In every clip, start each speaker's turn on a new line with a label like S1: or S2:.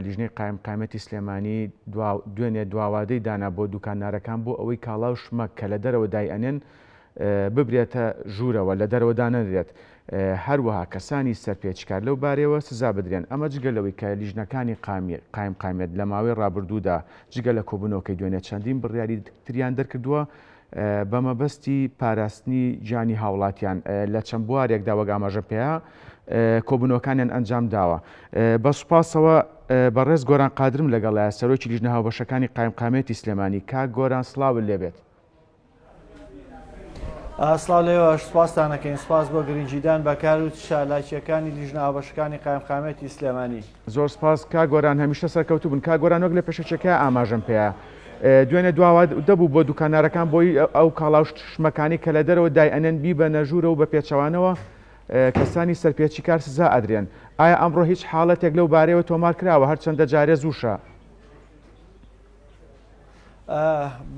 S1: لیژنەی قایمقامەتی سلێمانی دوێنێ دواوادەی دانا بۆ دوکاندارەکان بۆ ئەوەی کاڵاو شمەک کە لە دەرەوە دایئەنێن ببرێتە ژوورەوە لە دەرەوە دانەدرێت. هەروەها کەسانی سەرپێچکار لەو بارەوە سزا بدرێن. ئەمە جگەلەوەی کە لیژنەکانی قایمقامێت لە ماوەی ڕابردوودا جگە لە کۆبوونەوەکەی دوێنێ چەندین بڕیاری تریان دەرکردووە بە مەبەستی پاراستنی گیانی هاوڵاتیان لە چەند بوارێکدا وەک ئاماژە پێەیە کۆبوونەوەکانیان ئەنجام داوە. بە سوپاسەوە بەڕێز گۆران قادرم لەگەڵایە سەرۆکی لیژنە هاوبەشەکانی قایمقامێتی سلێمانی. کاک گۆران سڵاون لێبێت.
S2: سڵاو لێوە، سوپاسان دەکەین. سوپاس بۆ گرنگجیدان بەکار و شالاکیەکانی لیژنە هاوبەشەکانی قایمقامێتی سلێمانی.
S1: زۆر سپاس کاک گۆران، هەمیشە سەرکەوتوو بن. کاک گۆران، وەک لە پێشەچەکە ئاماژەم پێەیە دوێنێ دواوا دەبوو بۆ دوکاندارەکان بۆی ئەو کاڵاو شمەکانی کە لە دەرەوە دایئەنێن بە نەژوورە و بە پێچەوانەوە کەسانی سەرپێچی کار سزا ئەدرێن. ئایا ئەمڕۆ هیچ حاڵەتێک لەو بارەیەوە تۆمار کراوە هەرچەندە جارێ زووشە؟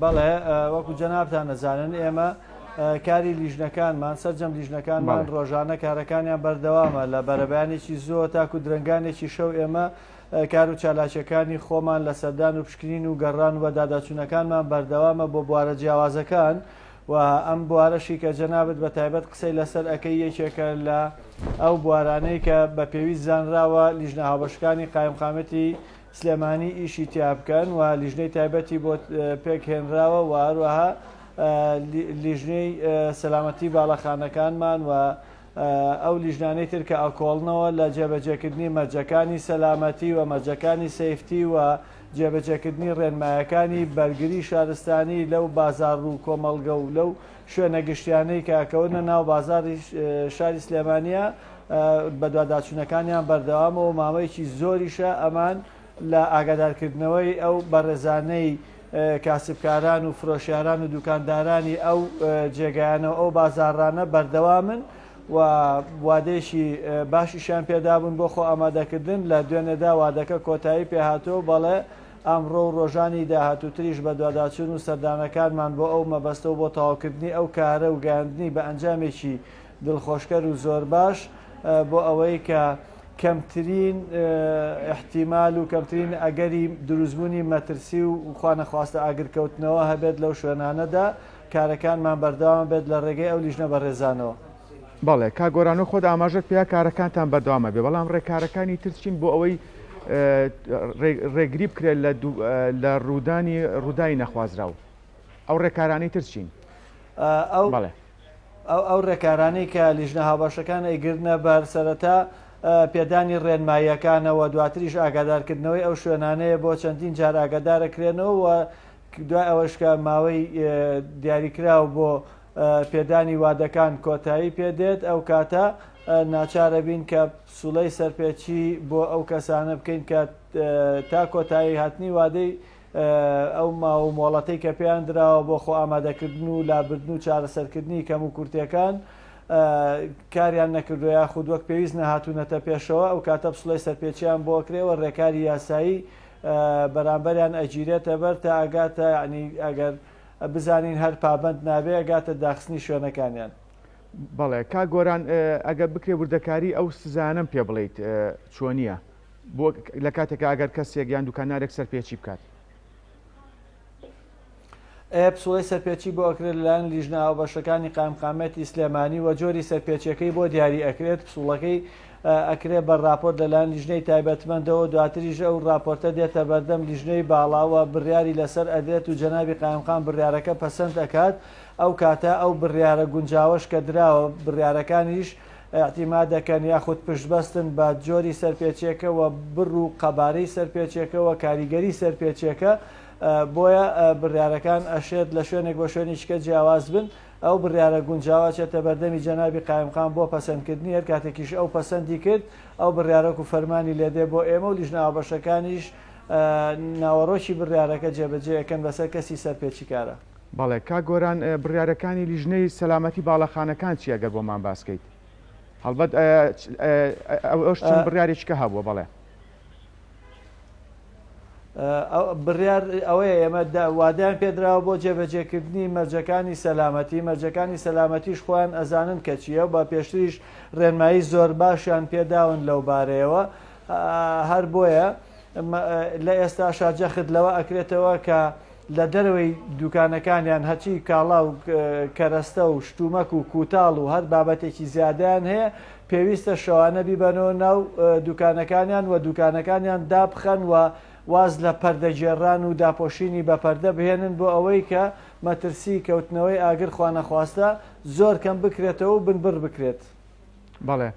S2: بەڵێ، وەکو جەنابتان دەزانن ئێمە کاری لیژنەکانمان سەرجەم لیژنەکانمان ڕۆژانە کارەکانیان بەردەوامە لە بەرەبیانێکی زۆر تاکو درنگانێکی شەو ئێمە کار و چالاکیەکانی خۆمان لە سەردان و پشکنین و گەڕان و بەداداچوونەکانمان بەردەوامە بۆ بوارە جیاوازەکان و ئەم بوارەشی کە جەنابەت بە تایبەت قسەی لەسەر ئەەکەی یەکێکە لە ئەو بوارانەی کە بە پێویست زانراوە لیژنە هاوبەشەکانی قایمقامەتی سلێمانی ئیشی تیا بکەن و لیژنەی تایبەتی بۆ پێکهێنراوە و هەروەها لیژنەی سەلامەتی باڵەخانەکانمان و ئەو لیژنانەی تر کە ئەکۆڵنەوە لە جێبەجێکردنی مەرجەکانی سەلامەتی و مەرجەکانی سەیفتی و جێبەجێکردنی ڕێنمایەکانی بەرگری شارستانی لەو بازار و کۆمەڵگە و لەو شوێنە گشتیانەی کاکەونە ناو بازاری شاری سلێمانیە بە دوواداچوونەکانیان بەردەوامەوە ماوەیەکی زۆریشە ئەمان لە ئاگادارکردنەوەی ئەو بەڕێزانەی کاسبکاران و فرۆشیاران و دوکاندارانی ئەو جێگایانەوە ئەو بازارانە بەردەوامن و وادێشی باشیشان پێدابوون بۆ خۆ ئامادەکردن لە دوێنێدا وادەکە کۆتایی پێهاتوە. بەڵێ ئەمڕۆ و ڕۆژانی داهاتووتریش بە دوواداچوون و سەردانەکانمان بۆ ئەو مەبەستە و بۆ تەواوکردنی ئەو کارە و گەاندنی بە ئەنجامێکی دڵخۆشکەر و زۆر باش بۆ ئەوەی کە کەمترین احتیمال و کەمترین ئەگەری دروستبوونی مەترسی و خوانەخواستە ئاگرکەوتنەوە هەبێت لەو شوێنانەدا کارەکانمان بەردەوام بێت لە ڕێگەی ئەو لیژنە بەڕێزانەوە.
S1: بەڵێ کاک گۆران، خۆت ئاماژەت پێیا کارەکانتان بەردەوامە بێ، بەڵام ڕێکارەکانی ترچین بۆ ئەوەی ڕێگری بکرێت لە ڕوودانی نەخوازراو. ئەو ڕێکارانەی ترچین
S2: ئەو ڕێکارانەی کە لیژنە هاوبەشەکان ئەیگرنە بەر سەرەتا پێدانی ڕێنماییەکانەوە، دواتریش ئاگادارکردنەوەی ئەو شوێنانەیە بۆ چەندین جار ئاگادارەکرێنەوە و دوای ئەوەشکە ماوەی دیاریکراو بۆ پێدانی وادەکان کۆتایی پێدێت. ئەو کاتە ناچارە بین کە سوڵەی سەرپێچی بۆ ئەو کەسانە بکەین کە تا کۆتایی هاتنی وادەی ئەو ماوە مۆڵەتەی کە پێیان درراوە بۆ خۆ ئامادەکردن و لابردن و چارەسەرکردنی کەم و کورتەکان کاریان نەکردو یاخود وەک پێویست نەهاتوونەتە پێشەوە، ئەو کاتە سوڵەی سەرپێچیان بۆ کرێەوە ڕێکاری یاسایی بەرامبەریان ئەگیرێتە بەر تا ئەگاتە ینی ئەگەر بزانین هەر پابند نابێ ئەگاتە داخستنی شوێنەکانیان.
S1: بەڵێ کاک گۆران، ئەگەر بکرێ وردەکاری ئەو سزانم پێ بڵیت چۆنیە بۆ لە کاتێکە ئەگەر کەسێک یان دوکانارێک سەرپێچی بکات؟
S2: سوڵەی سەرپێچی بۆ ئەکرێت لەلایەن لیژنە هاوبەشەکانی قایمقامەتی سلێمانی و جۆری سەرپێچیەکەی بۆ دیاری ئەکرێت. پسوڵەکەی ئەکرێت بە راپۆرت لەلایەن لیژنەی تایبەتمەندەوە، دواتریش ئەو راپۆرتە دێتە بەردەم لیژنەی باڵاوە بڕیاری لەسەر ئەدرێت و جەنابی قایمقام بڕیارەکە پەسەند دەکات. ئەو کاتە ئەو بڕیارە گونجاوەش کە دراوە بڕیارەکانیش احتیمال دەکەن یاخود پشتبەستن بە جۆری سەرپێچیەکەوە بڕ و قەبارەی سەرپێچیەکەوە کاریگەری سەرپێچیەکە، بۆیە بڕیارەکان ئەشێت لە شوێنێک بۆ شوێنیشکە جیاواز بن. ئەو بڕیارە گونجاوە چێتە بەردەمی جەنابی قایمقام بۆ پەسەندکردنی، هەر کاتێکیش ئەو پەسەندی کرد ئەو بڕیارەک و فەرمانی لێدێ بۆ ئێمە و لیژنە هاوبەشەکانیش ناوەڕۆکی بڕیارەکە جێبەجێەکەن بەسەر کەسی سەرپێچیکارە.
S1: بەڵێ کاک گۆران، بڕیارەکانی لیژنەی سەلامەتی باڵەخانەکان چی ئەگەر بۆمان باسکەیت؟ هەڵبەت ئەوش چەند بڕیارێککە هەبووە. بەڵێ
S2: بڕیار ئەوەیە ئێمە وادیان پێدراوە بۆ جێبەجێکردنی مەرجەکانی سەلامەتی. مەرجەکانی سەلامەتیش خۆیان ئەزانن کە چییە و بە پێشتریش ڕێنمایی زۆر باشیان پێداون لەو بارەیەوە. هەر بۆیە لە ئێستا شاجەخت لەوە ئەکرێتەوە کە لە دەروەی دوکانەکانیان هەچی کاڵا و کەرەستە و شتومەک و کوتاڵ و هەر بابەتێکی زیادیان هەیە پێویستە شەوانە بیبەنەوە ناو دوکانەکانیان و دوکانەکانیان دابخەن و واز لە پەردەگێڕان و داپۆشینی بە پەردە بهێنن بۆ ئەوەی کە مەترسی کەوتنەوەی ئاگر خوانەخواستە زۆر کەم بکرێتەوە و بنبڕ بکرێت.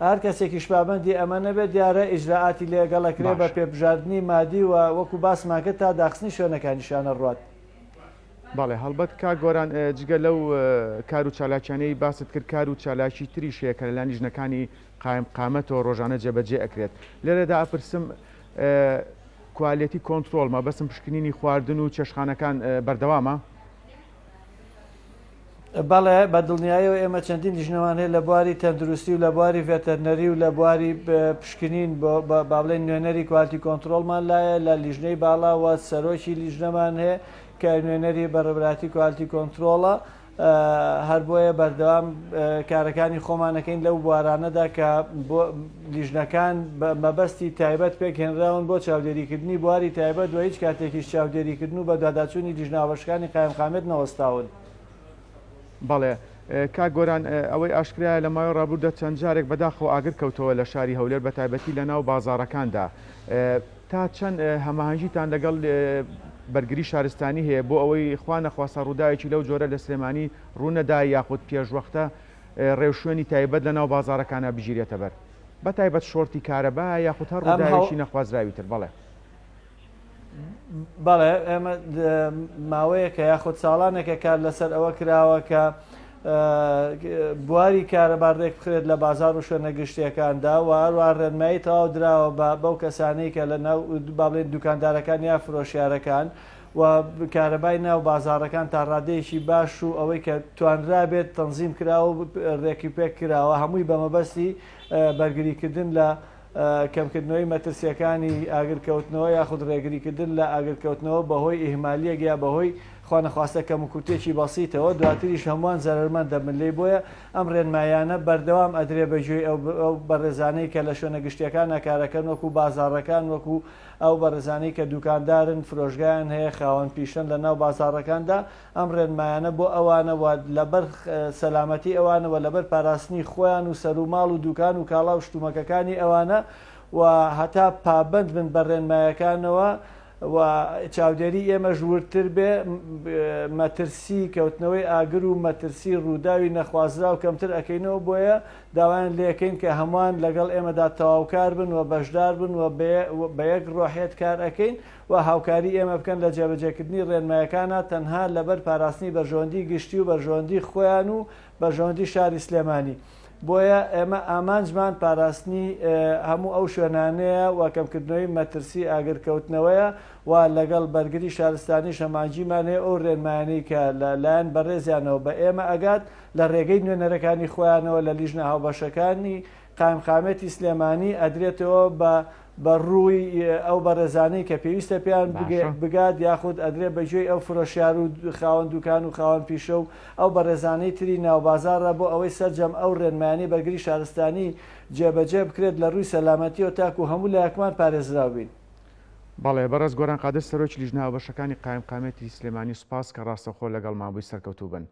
S2: هەر کەسێکی شپابندی ئەمە نەبێت دیارە ئیجراعاتی لێگەڵەکرێ بە پێبژاردننی مادی و وەکو باسماکە تا داخستنی شوێنەکانیشانە ڕات.
S1: بەڵێ هەڵبەت کا گۆران جگە لەو کار و چالاکیانەی باست کرد کار و چالاکی تریشەیە کە لەلایەن لیژنەکانی قامەتەوە ڕۆژانە جێبەجێ ئەکرێت. لێرەدا ئەپرسم کوالێتی کۆنتترۆل مەبەستم پشکنینی خواردن و چێشخانەکان بەردەوامە؟
S2: بەڵێ بە دڵنیاییەوە ئێمە چەندین لیژنەوان هەیە لە بواری تەندروستی و لە بواری ڤێتەرنەری و لە بواری پشکنین با بڵێن نوێنەری کوالتی کۆنتترۆلمان لایە لە لیژنەی باڵاوە سەرۆکی لیژنەمان هەیە کە نوێنەری بەڕێبراتی کوالتی کۆنتترۆڵە هەر بۆیە بەردەوام کارەکانی خۆمانەکەین لەو بوارانەدا کە بۆ لیژنەکان مەبەستی تایبەت پێکهێنراون بۆ چاودێریکردنی بواری تایبەت و هیچ کاتێکیش چاودێریکردن و بە دواداچوونی لیژناوەشەکانی قایمقامێت نەوەستاون.
S1: بەڵێ کا گۆران ئەوەی ئاشکرایە لە ماوەی ڕابردە چەند جارێک بەداخەوە ئاگر کەوتەوە لە شاری هەولێر بە تایبەتی لە ناو بازاڕەکاندا تا چەند هەماهەنگیتان لەگەڵ بەرگری شارستانی هەیە بۆ ئەوەی خوا نەخواستە ڕووداوێکی لەو جۆرە لە سلێمانی ڕوونەدا یاخود پێشوەختە ڕێوشوێنی تایبەت لە ناو بازاڕەکانە بژیرێتە بەر بە تایبەت شۆرتی کارەبا یاخود هەر ڕووداوێکی نەخوازراویتر؟
S2: بەڵێ ئێمە ماوەیە کە یاخود ساڵانێکە کار لەسەر ئەوە کراوە کە بواری کارەبارڕێک بخرێت لە بازار و شوێنە گشتیەکاندا و هەروە ڕێنمایی تەواو دراوە بەو کەسانەی کە لە ناو بڵێن دوکاندارەکان یا فرۆشیارەکان و کارەبای ناو بازارەکان تا ڕادەیەکی باش و ئەوەی کە توانرا بێت تەنزیم کراوە و ڕێکی پێک کراوە هەمووی بە مەبەستی بەرگریکردن لە کەمکردنەوەی مەترسیەکانی ئاگرکەوتنەوە یاخود ڕێگریکردن لە ئاگرکەوتنەوە بەهۆی ئیهمالیەک یا بەهۆی خوانەخواستە کەمکوتێکی بەسیتەوە دواتریش هەمووان زەرمەندە من لێ بۆیە ئەم ڕێنمایانە بەردەوام ئەدرێ بەگوێی ئەو بەڕێزانەی کە لە شوێنە گشتیەکان ناکارەکەن وەکو بازاڕەکان وەکو ئەو بەڕێزانەی کە دوکاندارن فرۆژگایان هەیە خاوەن پیشەن لە ناو بازاڕەکاندا ئەم ڕێنمایانە بۆ ئەوانەوە لەبەر سەلامەتی ئەوانەوە لەبەر پاراستنی خۆیان و سەر و ماڵ و دوکان و کاڵا و شتومەکەکانی ئەوانە و هەتا پابند من بە ڕێنمایەکانەوە و چاودێری ئێمە ژوورتر بێ مەترسی کەوتنەوەی ئاگر و مەترسی ڕووداوی نەخوازرا و کەمتر ئەەکەینەوە بۆیە داوایان لێەکەین کە هەمووان لەگەڵ ئێمەدا تەواوکار بن و بەشدار بن و بە یەک ڕۆحێت کار ئەەکەین و هاوکاری ئێمە بکەن لە جێبەجێکردنی ڕێنمایەکانە تەنها لەبەر پاراستنی بەرژەوەندی گشتی و بەرژەوەندی خۆیان و بەرژەوەندی شاری سلێمانی. بۆیە ئێمە ئامانجمان پاراستنی هەموو ئەو شوێنانەیە و کەمکردنەوەی مەترسی ئاگرکەوتنەوەیە و لەگەڵ بەرگری شارستانی شەمانجیمان هەیە ئەو ڕێنمایانەی کە لەلایەن بەڕێزیانەوە بە ئێمە ئەگات لە ڕێگەی نوێنەرەکانی خۆیانەوە لە لیژنە هاوبەشەکانی قایمقامێتی سلێمانی ئەدرێتەوە بە ڕووی ئەو بەڕێزانەی کە پێویستە پێیان بگات یاخود ئەدرێ بەگوێی ئەو فرۆشیار و خاوەن دوکان و خاوەن پیشە و ئەو بەڕێزانەی تری ناوبازارە بۆ ئەوەی سەرجەم ئەو ڕێنمایانی بەرگری شارستانی جێبەجێ بکرێت لە ڕووی سەلامەتیەوە تاکو هەموو لە یەکمان پارێزراو بین.
S1: بەڵێ بەڕێز گۆران قادر سەرۆکی لیژنە هاوبەشەکانی قایمقامێتی سلێمانی سوپاس کە ڕاستەخۆ لەگەڵ مابووی سەرکەوتوو بن.